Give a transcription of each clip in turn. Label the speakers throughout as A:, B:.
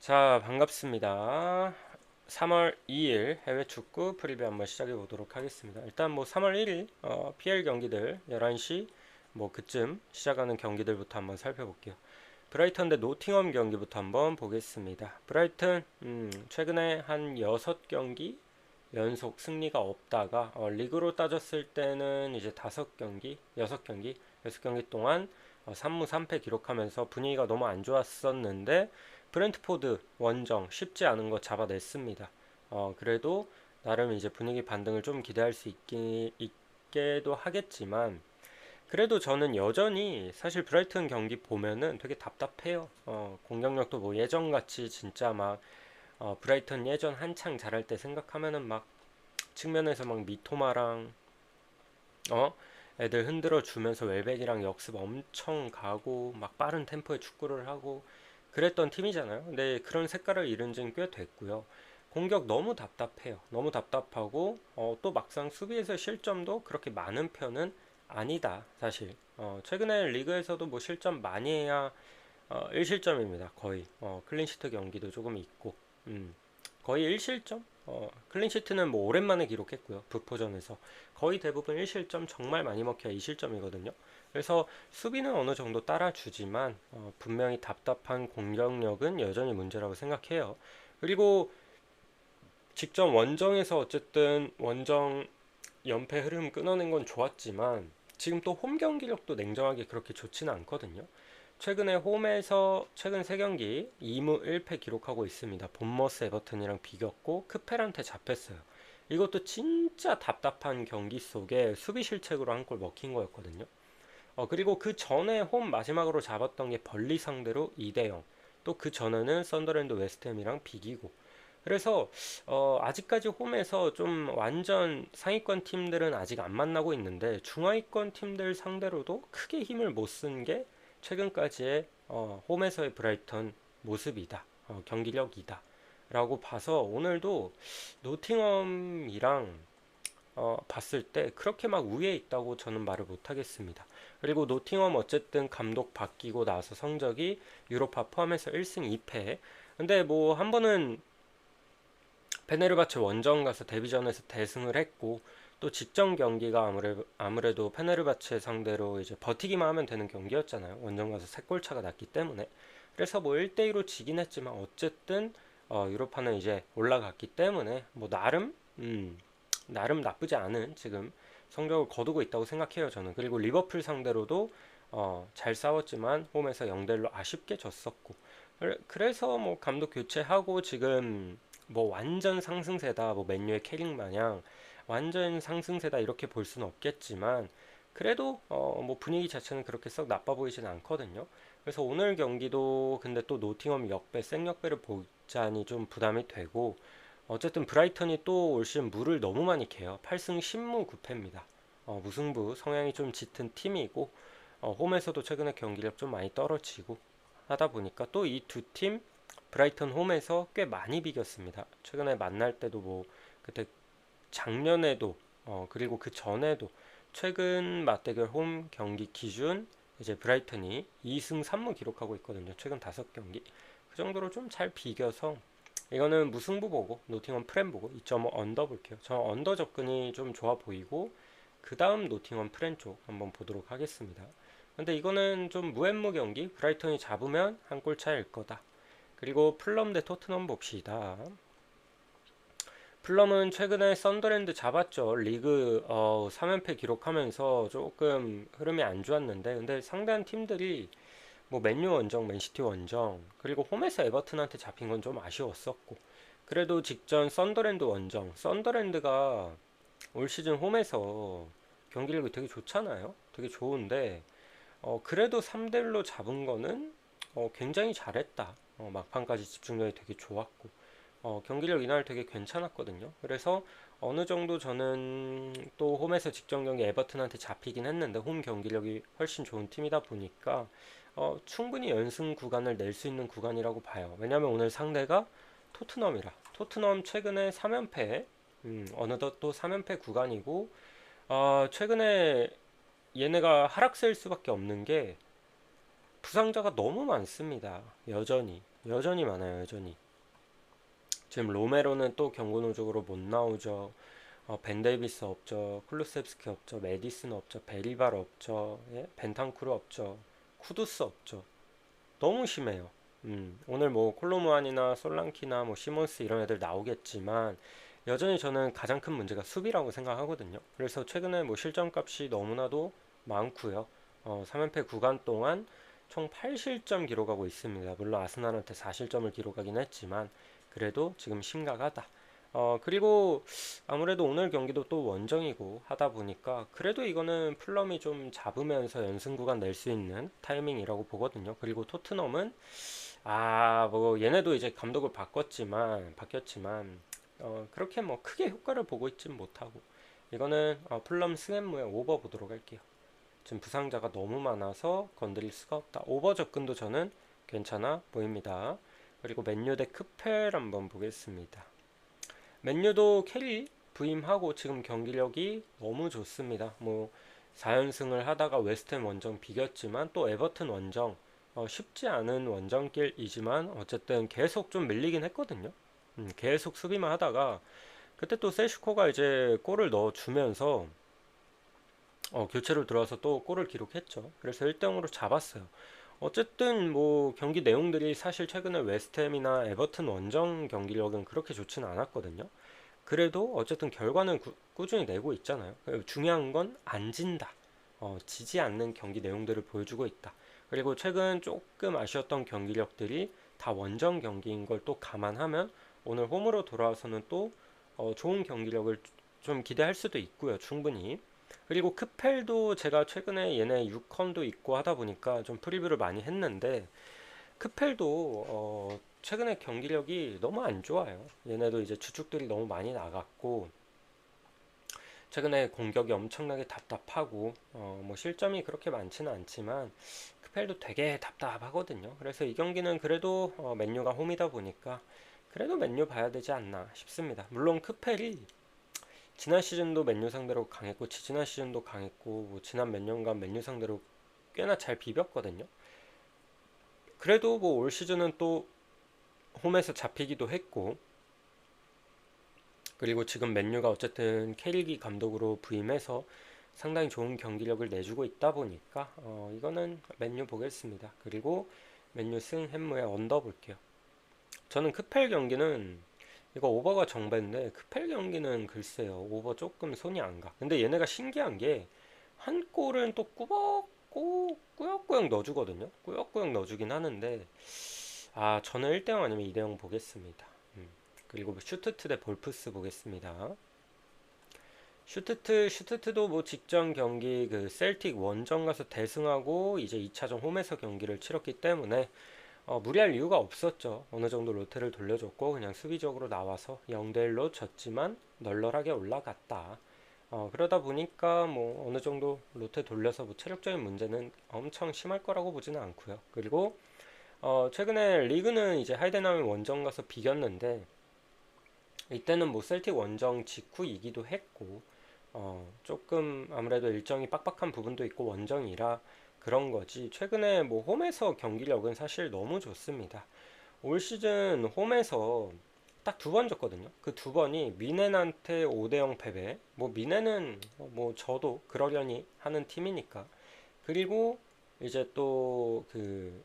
A: 자, 반갑습니다. 3월 2일 해외 축구 프리뷰 한번 시작해 보도록 하겠습니다. 일단 뭐 3월 1일 PL 경기들 11시 뭐 그쯤 시작하는 경기들부터 한번 살펴볼게요. 브라이턴 대 노팅엄 경기부터 한번 보겠습니다. 브라이튼 최근에 한 6경기 연속 승리가 없다가 리그로 따졌을 때는 이제 5경기, 6경기, 6경기 동안 3무 3패 기록하면서 분위기가 너무 안 좋았었는데 브렌트포드 원정 쉽지 않은 거 잡아냈습니다. 그래도 나름 이제 분위기 반등을 좀 기대할 수 있게도 하겠지만 그래도 저는 여전히 사실 브라이튼 경기 보면은 되게 답답해요. 공격력도 뭐 예전같이 진짜 막 브라이튼 예전 한창 잘할 때 생각하면은 막 측면에서 막 미토마랑 어 애들 흔들어 주면서 웰백이랑 역습 엄청 가고 막 빠른 템포의 축구를 하고 그랬던 팀이잖아요. 근데 그런 색깔을 잃은 지는 꽤 됐고요. 공격 너무 답답해요. 너무 답답하고 또 막상 수비에서 실점도 그렇게 많은 편은 아니다. 사실 최근에 리그에서도 뭐 실점 많이 해야 1실점입니다. 거의 클린시트 경기도 조금 있고 거의 1실점? 클린시트는 뭐 오랜만에 기록했고요. 부포전에서 거의 대부분 1실점 정말 많이 먹혀야 2실점이거든요. 그래서 수비는 어느 정도 따라주지만 분명히 답답한 공격력은 여전히 문제라고 생각해요. 그리고 직접 원정에서 어쨌든 원정 연패 흐름 끊어낸 건 좋았지만 지금 또 홈 경기력도 냉정하게 그렇게 좋지는 않거든요. 최근에 홈에서 최근 3경기 2무 1패 기록하고 있습니다. 본머스 에버튼이랑 비겼고 크펠한테 잡혔어요. 이것도 진짜 답답한 경기 속에 수비 실책으로 한 골 먹힌 거였거든요. 그리고 그 전에 홈 마지막으로 잡았던 게 벌리 상대로 2대0. 또 그 전에는 썬더랜드 웨스트햄이랑 비기고. 그래서 아직까지 홈에서 좀 완전 상위권 팀들은 아직 안 만나고 있는데 중하위권 팀들 상대로도 크게 힘을 못 쓴 게 최근까지의 홈에서의 브라이턴 모습이다. 경기력이다. 라고 봐서 오늘도 노팅엄이랑 봤을 때 그렇게 막 우위에 있다고 저는 말을 못 하겠습니다. 그리고 노팅엄 어쨌든 감독 바뀌고 나서 성적이 유로파 포함해서 1승 2패. 근데 뭐 한 번은 페네르바체 원정 가서 데뷔전에서 대승을 했고 또 직전 경기가 아무래도 페네르바체 상대로 이제 버티기만 하면 되는 경기였잖아요. 원정 가서 3골 차가 났기 때문에. 그래서 뭐 1대2로 지긴 했지만 어쨌든 유로파는 이제 올라갔기 때문에 뭐 나름 나쁘지 않은 지금 성적을 거두고 있다고 생각해요, 저는. 그리고 리버풀 상대로도 잘 싸웠지만 홈에서 0대1로 아쉽게 졌었고. 그래서 뭐 감독 교체하고 지금 뭐 완전 상승세다, 뭐 맨유의 캐릭 마냥 완전 상승세다 이렇게 볼 수는 없겠지만 그래도 뭐 분위기 자체는 그렇게 썩 나빠 보이진 않거든요. 그래서 오늘 경기도 근데 또 노팅엄 역배, 생역배를 보자니 좀 부담이 되고 어쨌든 브라이턴이 또 올 시즌 물을 너무 많이 캐요. 8승 10무 9패입니다. 무승부 성향이 좀 짙은 팀이고 홈에서도 최근에 경기력 좀 많이 떨어지고 하다 보니까 또 이 두 팀 브라이턴 홈에서 꽤 많이 비겼습니다. 최근에 만날 때도 뭐 그때 작년에도 그리고 그 전에도 최근 맞대결 홈 경기 기준 이제 브라이턴이 2승 3무 기록하고 있거든요. 최근 5경기. 그 정도로 좀 잘 비겨서 이거는 무승부 보고 노팅엄 프렘 보고 2.5 언더 볼게요. 저 언더 접근이 좀 좋아 보이고 그 다음 노팅엄 프렌 쪽 한번 보도록 하겠습니다. 근데 이거는 좀 무앤무 경기 브라이턴이 잡으면 한 골 차일 거다. 그리고 플럼 대 토트넘 봅시다. 플럼은 최근에 썬더랜드 잡았죠. 리그 3연패 기록하면서 조금 흐름이 안 좋았는데 근데 상대한 팀들이 뭐 맨유 원정, 맨시티 원정, 그리고 홈에서 에버튼한테 잡힌 건 좀 아쉬웠었고 그래도 직전 썬더랜드 원정, 썬더랜드가 올 시즌 홈에서 경기력이 되게 좋잖아요. 되게 좋은데 그래도 3대1로 잡은 거는 굉장히 잘했다. 막판까지 집중력이 되게 좋았고 경기력 이날 되게 괜찮았거든요. 그래서 어느 정도 저는 또 홈에서 직전 경기 에버튼한테 잡히긴 했는데 홈 경기력이 훨씬 좋은 팀이다 보니까 충분히 연승 구간을 낼 수 있는 구간이라고 봐요. 왜냐하면 오늘 상대가 토트넘이라. 토트넘 최근에 3연패, 어느덧 또 3연패 구간이고 최근에 얘네가 하락세일 수밖에 없는 게 부상자가 너무 많습니다. 여전히. 여전히 많아요. 여전히. 지금 로메로는 또 경고 누적으로 못 나오죠. 벤 데이비스 없죠. 클루셉스키 없죠. 메디슨 없죠. 베리발 없죠. 예? 벤탄쿠르 없죠. 쿠두스 없죠. 너무 심해요. 오늘 뭐 콜로무안이나 솔랑키나 뭐 시몬스 이런 애들 나오겠지만 여전히 저는 가장 큰 문제가 수비라고 생각하거든요. 그래서 최근에 뭐 실점값이 너무나도 많고요. 3연패 구간 동안 총 8실점 기록하고 있습니다. 물론 아스날한테 4실점을 기록하긴 했지만 그래도 지금 심각하다. 그리고 아무래도 오늘 경기도 또 원정이고 하다 보니까 그래도 이거는 플럼이 좀 잡으면서 연승 구간 낼 수 있는 타이밍이라고 보거든요. 그리고 토트넘은 뭐 얘네도 이제 감독을 바뀌었지만 그렇게 뭐 크게 효과를 보고 있진 못하고 이거는 플럼 승앤무의 오버 보도록 할게요. 지금 부상자가 너무 많아서 건드릴 수가 없다. 오버 접근도 저는 괜찮아 보입니다. 그리고 맨유 대 크펠 한번 보겠습니다. 맨유도 캐리 부임하고 지금 경기력이 너무 좋습니다. 뭐 4연승을 하다가 웨스트햄 원정 비겼지만 또 에버튼 원정 쉽지 않은 원정길이지만 어쨌든 계속 좀 밀리긴 했거든요. 계속 수비만 하다가 그때 또 세슈코가 이제 골을 넣어주면서 교체로 들어와서 또 골을 기록했죠. 그래서 1대0으로 잡았어요. 어쨌든 뭐 경기 내용들이 사실 최근에 웨스트햄이나 에버튼 원정 경기력은 그렇게 좋지는 않았거든요. 그래도 어쨌든 결과는 꾸준히 내고 있잖아요. 중요한 건 안 진다. 지지 않는 경기 내용들을 보여주고 있다. 그리고 최근 조금 아쉬웠던 경기력들이 다 원정 경기인 걸 또 감안하면 오늘 홈으로 돌아와서는 또 좋은 경기력을 좀 기대할 수도 있고요. 충분히. 그리고 크펠도 제가 최근에 얘네 6컴도 있고 하다 보니까 좀 프리뷰를 많이 했는데 크펠도 최근에 경기력이 너무 안 좋아요. 얘네도 이제 주축들이 너무 많이 나갔고 최근에 공격이 엄청나게 답답하고 뭐 실점이 그렇게 많지는 않지만 크펠도 되게 답답하거든요. 그래서 이 경기는 그래도 맨유가 홈이다 보니까 그래도 맨유 봐야 되지 않나 싶습니다. 물론 크펠이 지난 시즌도 맨유 상대로 강했고 지지난 시즌도 강했고 뭐 지난 몇 년간 맨유 상대로 꽤나 잘 비볐거든요. 그래도 뭐 올 시즌은 또 홈에서 잡히기도 했고 그리고 지금 맨유가 어쨌든 캐리기 감독으로 부임해서 상당히 좋은 경기력을 내주고 있다 보니까 이거는 맨유 보겠습니다. 그리고 맨유 승 햄무에 언더 볼게요. 저는 크펠 경기는 이거 오버가 정배인데 크펠 경기는 글쎄요 오버 조금 손이 안 가. 근데 얘네가 신기한 게 한 골은 또 꾸역꾸역 넣어주거든요. 꾸역꾸역 넣어주긴 하는데 저는 1대0 아니면 2대0 보겠습니다. 그리고 슈트트 대 볼프스 보겠습니다. 슈트트도 뭐 직전 경기 그 셀틱 원정 가서 대승하고 이제 2차전 홈에서 경기를 치렀기 때문에 무리할 이유가 없었죠. 어느 정도 로테를 돌려줬고 그냥 수비적으로 나와서 0대1로 졌지만 널널하게 올라갔다. 그러다 보니까 뭐 어느 정도 로테 돌려서 뭐 체력적인 문제는 엄청 심할 거라고 보지는 않고요. 그리고 최근에 리그는 이제 하이덴하임 원정 가서 비겼는데 이때는 뭐 셀틱 원정 직후이기도 했고 조금 아무래도 일정이 빡빡한 부분도 있고 원정이라 그런 거지. 최근에 뭐 홈에서 경기력은 사실 너무 좋습니다. 올 시즌 홈에서 딱 두 번 졌거든요. 그 두 번이 미넨한테 5대0 패배. 뭐 미넨은 뭐 저도 그러려니 하는 팀이니까. 그리고 이제 또 그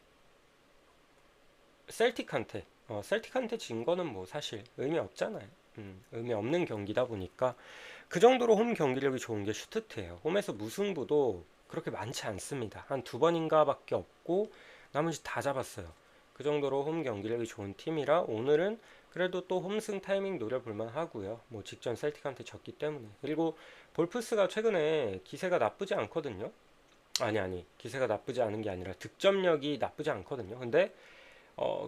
A: 셀틱한테 진 거는 뭐 사실 의미 없잖아요. 의미 없는 경기다 보니까 그 정도로 홈 경기력이 좋은 게 슈트트예요. 홈에서 무승부도 그렇게 많지 않습니다. 한 두 번인가 밖에 없고 나머지 다 잡았어요. 그 정도로 홈 경기력이 좋은 팀이라 오늘은 그래도 또 홈승 타이밍 노려볼만 하고요. 뭐 직전 셀틱한테 졌기 때문에. 그리고 볼프스가 최근에 기세가 나쁘지 않거든요. 아니 기세가 나쁘지 않은 게 아니라 득점력이 나쁘지 않거든요. 근데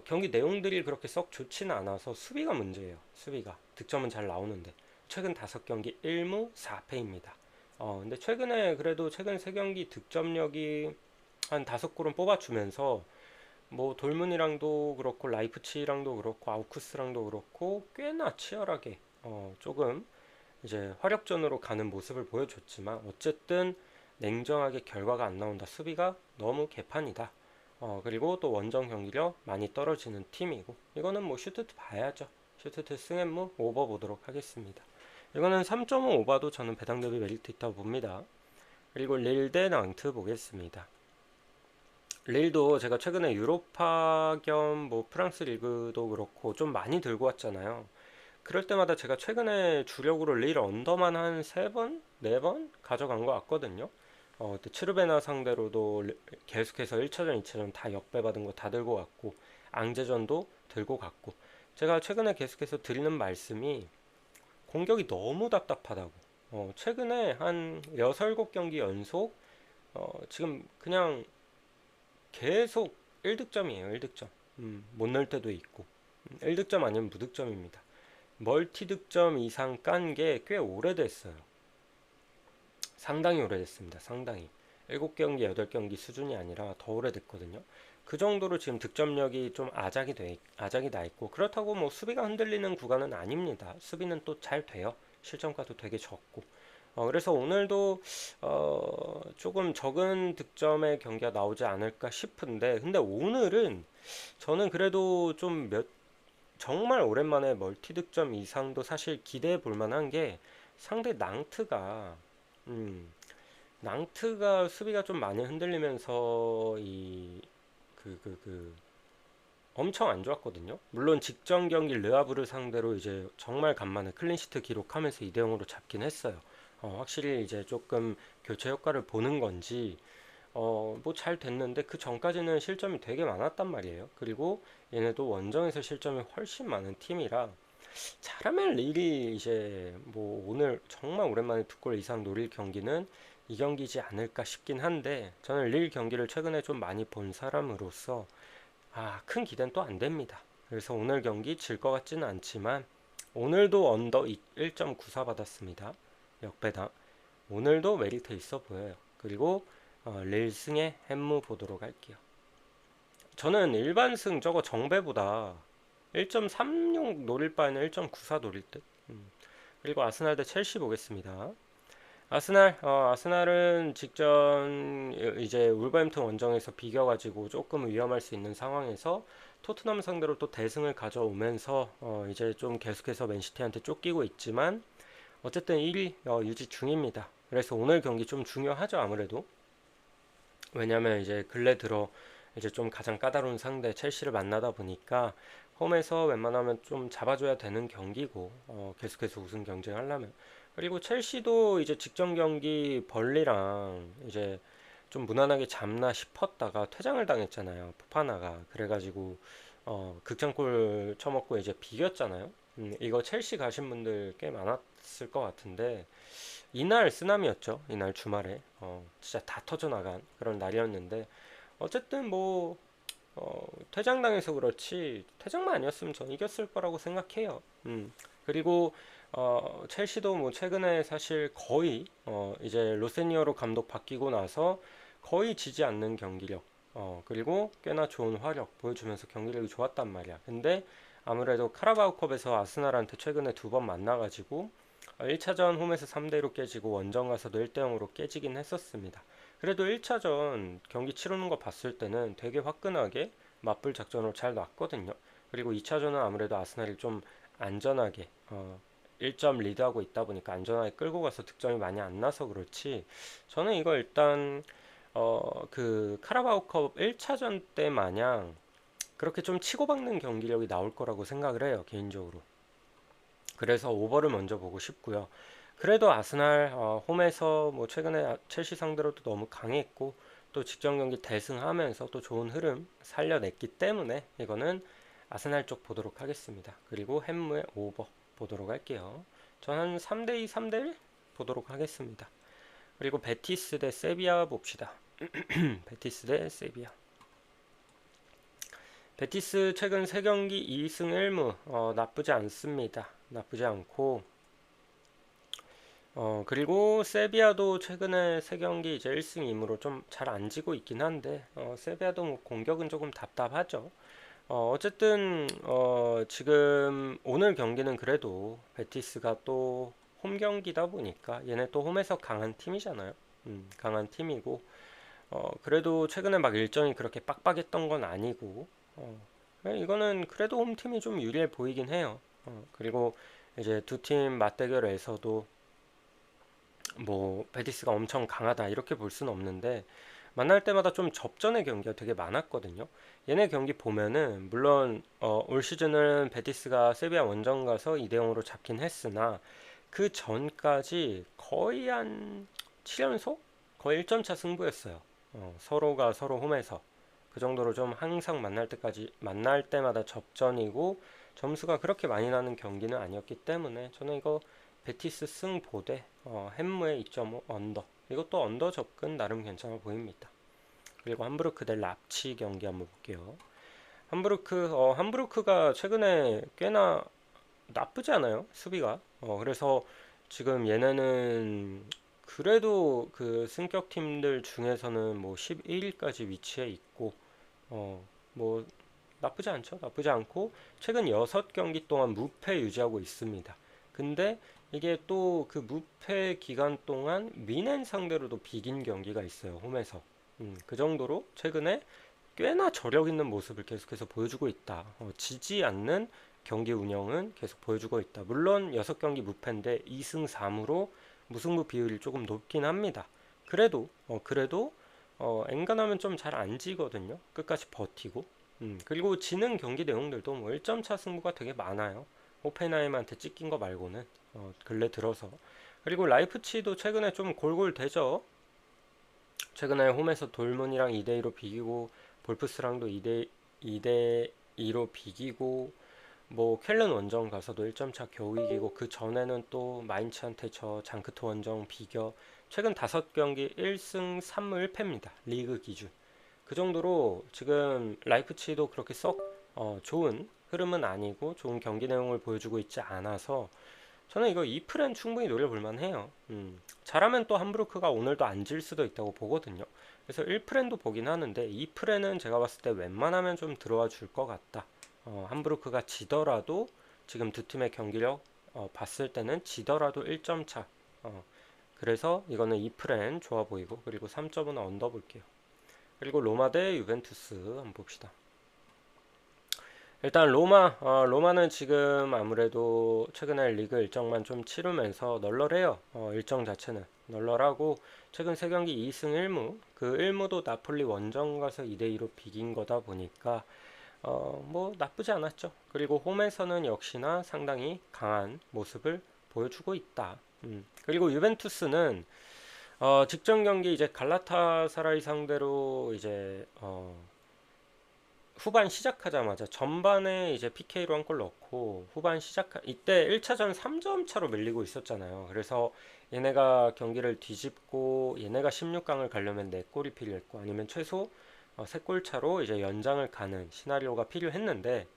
A: 경기 내용들이 그렇게 썩 좋지는 않아서 수비가 문제예요. 수비가 득점은 잘 나오는데 최근 5경기 1무 4패입니다. 근데 최근에 그래도 최근 3경기 득점력이 한 5골은 뽑아주면서 뭐 돌문이랑도 그렇고 라이프치히랑도 그렇고 아우쿠스랑도 그렇고 꽤나 치열하게 조금 이제 화력전으로 가는 모습을 보여줬지만 어쨌든 냉정하게 결과가 안 나온다. 수비가 너무 개판이다. 그리고 또 원정 경기력 많이 떨어지는 팀이고, 이거는 뭐 슈트트 봐야죠. 슈트트 승앤무 오버 보도록 하겠습니다. 이거는 3.5 오버도 저는 배당 대비 메리트 있다고 봅니다. 그리고 릴 대 낭트 보겠습니다. 릴도 제가 최근에 유로파 겸 뭐 프랑스 리그도 그렇고 좀 많이 들고 왔잖아요. 그럴 때마다 제가 최근에 주력으로 릴 언더만 한 3번, 4번 가져간 것 같거든요. 그때 츠르베나 상대로도 계속해서 1차전, 2차전 다 역배받은 거 다 들고 갔고, 앙제전도 들고 갔고, 제가 최근에 계속해서 드리는 말씀이 공격이 너무 답답하다고. 최근에 한 6, 7경기 연속, 지금 그냥 계속 1득점이에요, 1득점. 못 넣을 때도 있고. 1득점 아니면 무득점입니다. 멀티 득점 이상 깐 게 꽤 오래됐어요. 상당히 오래됐습니다. 상당히. 7경기, 8경기 수준이 아니라 더 오래됐거든요. 그 정도로 지금 득점력이 좀 아작이 나 있고, 그렇다고 뭐 수비가 흔들리는 구간은 아닙니다. 수비는 또 잘 돼요. 실점가도 되게 적고. 그래서 오늘도 조금 적은 득점의 경기가 나오지 않을까 싶은데, 근데 오늘은 저는 그래도 좀 정말 오랜만에 멀티 득점 이상도 사실 기대해 볼 만한 게, 상대 음, 낭트가 수비가 좀 많이 흔들리면서 엄청 안 좋았거든요. 물론 직전 경기 르아브를 상대로 이제 정말 간만에 클린시트 기록하면서 2대 0으로 잡긴 했어요. 확실히 이제 조금 교체 효과를 보는 건지 뭐 잘 됐는데, 그 전까지는 실점이 되게 많았단 말이에요. 그리고 얘네도 원정에서 실점이 훨씬 많은 팀이라, 잘하면 릴이 이제 뭐 오늘 정말 오랜만에 2골 이상 노릴 경기는 이 경기지 않을까 싶긴 한데, 저는 릴 경기를 최근에 좀 많이 본 사람으로서 큰 기대는 또 안 됩니다. 그래서 오늘 경기 질 것 같지는 않지만, 오늘도 언더 1.94 받았습니다. 역배당. 오늘도 메리트 있어 보여요. 그리고 릴 승의 햄무 보도록 할게요. 저는 일반승 저거 정배보다 1.36 노릴 바에는 1.94 노릴 듯. 그리고 아스날 대 첼시 보겠습니다. 아스날은 직전 이제 울버햄튼 원정에서 비겨가지고 조금 위험할 수 있는 상황에서 토트넘 상대로 또 대승을 가져오면서 이제 좀 계속해서 맨시티한테 쫓기고 있지만, 어쨌든 1위 유지 중입니다. 그래서 오늘 경기 좀 중요하죠, 아무래도. 왜냐면 이제 근래 들어 이제 좀 가장 까다로운 상대 첼시를 만나다 보니까 홈에서 웬만하면 좀 잡아줘야 되는 경기고, 계속해서 우승 경쟁하려면. 그리고 첼시도 이제 직전 경기 벌리랑 이제 좀 무난하게 잡나 싶었다가 퇴장을 당했잖아요, 포파나가. 그래가지고 극장골 쳐먹고 이제 비겼잖아요. 이거 첼시 가신 분들 꽤 많았을 것 같은데, 이날 쓰나미였죠. 이날 주말에 진짜 다 터져나간 그런 날이었는데, 어쨌든 뭐 퇴장당해서 그렇지 퇴장만 아니었으면 전 이겼을 거라고 생각해요. 그리고 첼시도 뭐 최근에 사실 거의 이제 로세니어로 감독 바뀌고 나서 거의 지지 않는 경기력, 그리고 꽤나 좋은 화력 보여주면서 경기력이 좋았단 말이야. 근데 아무래도 카라바오컵에서 아스날한테 최근에 2번 만나가지고 1차전 홈에서 3대1로 깨지고, 원정 가서도 1대0으로 깨지긴 했었습니다. 그래도 1차전 경기 치르는 거 봤을 때는 되게 화끈하게 맞불 작전으로 잘 놨거든요. 그리고 2차전은 아무래도 아스날이 좀 안전하게 1점 리드하고 있다 보니까 안전하게 끌고 가서 득점이 많이 안 나서 그렇지, 저는 이거 일단 그 카라바오컵 1차전 때 마냥 그렇게 좀 치고박는 경기력이 나올 거라고 생각을 해요, 개인적으로. 그래서 오버를 먼저 보고 싶고요. 그래도 아스날 홈에서 뭐 최근에 첼시 상대로도 너무 강했고, 또 직전 경기 대승하면서 또 좋은 흐름 살려냈기 때문에 이거는 아스날 쪽 보도록 하겠습니다. 그리고 햄무의 오버 보도록 할게요. 저는 3대2, 3대1 보도록 하겠습니다. 그리고 베티스 대 세비야 봅시다. 베티스 대 세비야. 베티스 최근 3경기 2승 1무, 나쁘지 않습니다. 나쁘지 않고, 그리고 세비야도 최근에 3경기 이제 1승 2무로 좀 잘 안 지고 있긴 한데, 세비야도 뭐 공격은 조금 답답하죠. 어쨌든 지금 오늘 경기는 그래도 베티스가 또 홈 경기다 보니까, 얘네 또 홈에서 강한 팀이잖아요. 강한 팀이고, 그래도 최근에 막 일정이 그렇게 빡빡했던 건 아니고, 이거는 그래도 홈팀이 좀 유리해 보이긴 해요. 그리고 이제 두 팀 맞대결에서도 뭐 베티스가 엄청 강하다 이렇게 볼 수는 없는데 만날 때마다 좀 접전의 경기가 되게 많았거든요. 얘네 경기 보면은 물론 올 시즌은 베티스가 세비야 원정 가서 2대 0으로 잡긴 했으나 그 전까지 거의 한 7연속? 거의 1점 차 승부였어요. 서로가 서로 홈에서 그 정도로 좀 항상 만날 때마다 접전이고 점수가 그렇게 많이 나는 경기는 아니었기 때문에 저는 이거 베티스 승보대 햄무의 2.5 언더 이것도 언더 접근 나름 괜찮아 보입니다. 그리고 함부르크 대 랍치 경기 한번 볼게요. 함부르크가 최근에 꽤나 나쁘지 않아요 수비가. 그래서 지금 얘네는 그래도 그 승격 팀들 중에서는 뭐 11위까지 위치해 있고 뭐 나쁘지 않죠. 나쁘지 않고 최근 6경기 동안 무패 유지하고 있습니다. 근데 이게 또 그 무패 기간 동안 미넨 상대로도 비긴 경기가 있어요. 홈에서. 그 정도로 최근에 꽤나 저력 있는 모습을 계속해서 보여주고 있다. 지지 않는 경기 운영은 계속 보여주고 있다. 물론 6경기 무패인데 2승 3무로 무승부 비율이 조금 높긴 합니다. 그래도 엔간하면 좀 잘 안 지거든요. 끝까지 버티고. 그리고 지는 경기 내용들도 뭐 1점 차 승부가 되게 많아요. 호펜하임한테 찍힌 거 말고는 근래 들어서. 그리고 라이프치히도 최근에 좀 골골대죠. 최근에 홈에서 돌문이랑 2대2로 비기고 볼프스랑도 2대2로 비기고 뭐 쾰른 원정 가서도 1점 차 겨우 이기고 그 전에는 또 마인츠한테 저 장크트 원정 비겨 최근 5경기 1승 3무 1패입니다. 리그 기준. 그 정도로 지금 라이프치히도 그렇게 썩 좋은 흐름은 아니고 좋은 경기 내용을 보여주고 있지 않아서 저는 이거 2프렌 충분히 노려볼 만해요. 잘하면 또 함부르크가 오늘도 안 질 수도 있다고 보거든요. 그래서 1프렌도 보긴 하는데 2프렌은 제가 봤을 때 웬만하면 좀 들어와 줄 것 같다. 함부르크가 지더라도 지금 두 팀의 경기력 봤을 때는 지더라도 1점 차. 그래서 이거는 2프렌 좋아 보이고 그리고 3점은 언더 볼게요. 그리고 로마 대 유벤투스 한번 봅시다. 일단 로마는 지금 아무래도 최근에 리그 일정만 좀 치르면서 널널해요. 일정 자체는 널널하고 최근 3경기 2승 1무 그 1무도 나폴리 원정 가서 2대2로 비긴 거다 보니까 뭐 나쁘지 않았죠. 그리고 홈에서는 역시나 상당히 강한 모습을 보여주고 있다. 그리고 유벤투스는 직전 경기 이제 갈라타사라이 상대로 이제 후반 시작하자마자 전반에 이제 PK로 한 골 넣고 이때 1차전 3점 차로 밀리고 있었잖아요. 그래서 얘네가 경기를 뒤집고 얘네가 16강을 가려면 4골이 필요했고 아니면 최소 3골 차로 이제 연장을 가는 시나리오가 필요했는데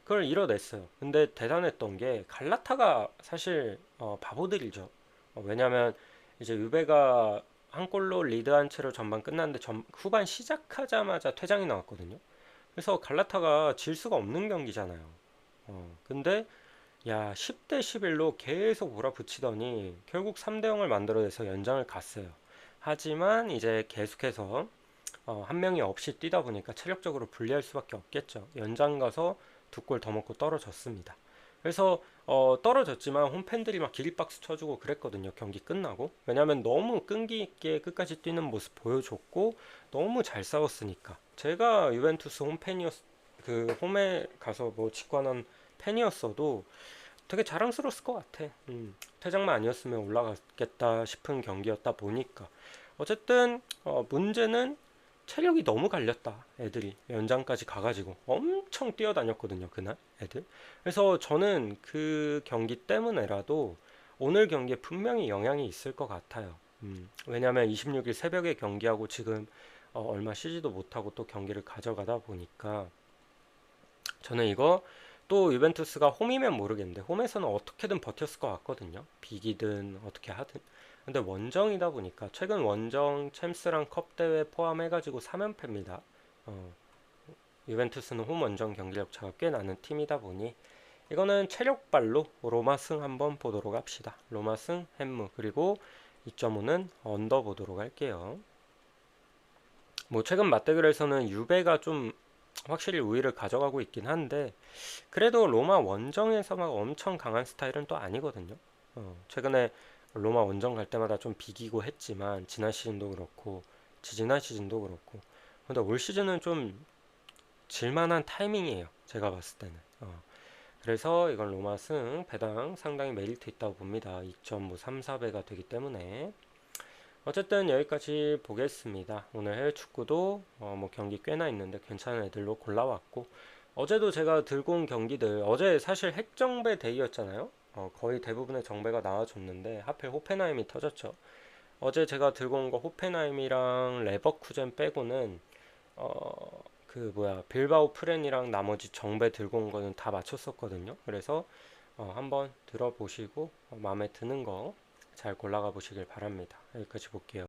A: 그걸 이뤄냈어요. 근데 대단했던 게 갈라타가 사실 바보들이죠. 왜냐면 이제 유베가 한 골로 리드한 채로 전반 끝났는데 후반 시작하자마자 퇴장이 나왔거든요. 그래서 갈라타가 질 수가 없는 경기잖아요. 근데 야 10대 11로 계속 몰아붙이더니 결국 3대 0을 만들어내서 연장을 갔어요. 하지만 이제 계속해서 한 명이 없이 뛰다 보니까 체력적으로 불리할 수밖에 없겠죠. 연장 가서 2골 더 먹고 떨어졌습니다. 그래서 떨어졌지만 홈팬들이 막 기립박수 쳐주고 그랬거든요. 경기 끝나고. 왜냐면 너무 끈기 있게 끝까지 뛰는 모습 보여줬고 너무 잘 싸웠으니까. 제가 유벤투스 그 홈에 가서 뭐 직관한 팬이었어도 되게 자랑스러웠을 것 같아. 퇴장만 아니었으면 올라갔겠다 싶은 경기였다 보니까. 어쨌든 문제는 체력이 너무 갈렸다. 애들이 연장까지 가가지고 엄청 뛰어다녔거든요. 그날 애들. 그래서 저는 그 경기 때문에라도 오늘 경기에 분명히 영향이 있을 것 같아요. 왜냐하면 26일 새벽에 경기하고 지금 얼마 쉬지도 못하고 또 경기를 가져가다 보니까 저는 이거 또 유벤투스가 홈이면 모르겠는데 홈에서는 어떻게든 버텼을 것 같거든요. 비기든 어떻게 하든. 근데 원정이다 보니까 최근 원정 챔스랑 컵 대회 포함해가지고 3연패입니다. 유벤투스는 홈 원정 경기력 차가 꽤 나는 팀이다 보니 이거는 체력발로 로마 승 한번 보도록 합시다. 로마 승 햄무 그리고 2.5는 언더 보도록 할게요. 뭐 최근 맞대결에서는 유베가 좀 확실히 우위를 가져가고 있긴 한데 그래도 로마 원정에서 막 엄청 강한 스타일은 또 아니거든요. 최근에 로마 원정 갈 때마다 좀 비기고 했지만 지난 시즌도 그렇고 지지난 시즌도 그렇고 근데 올 시즌은 좀 질만한 타이밍이에요. 제가 봤을 때는. 그래서 이건 로마 승 배당 상당히 메리트 있다고 봅니다. 2.34배가 되기 때문에 어쨌든 여기까지 보겠습니다. 오늘 해외 축구도 뭐 경기 꽤나 있는데 괜찮은 애들로 골라왔고 어제도 제가 들고 온 경기들 어제 사실 핵정배 데이였잖아요. 거의 대부분의 정배가 나와줬는데 하필 호펜하임이 터졌죠. 어제 제가 들고 온 거 호펜하임이랑 레버쿠젠 빼고는 그 뭐야 빌바오 프렌이랑 나머지 정배 들고 온 거는 다 맞췄었거든요. 그래서 한번 들어보시고 마음에 드는 거 잘 골라가 보시길 바랍니다. 여기까지 볼게요.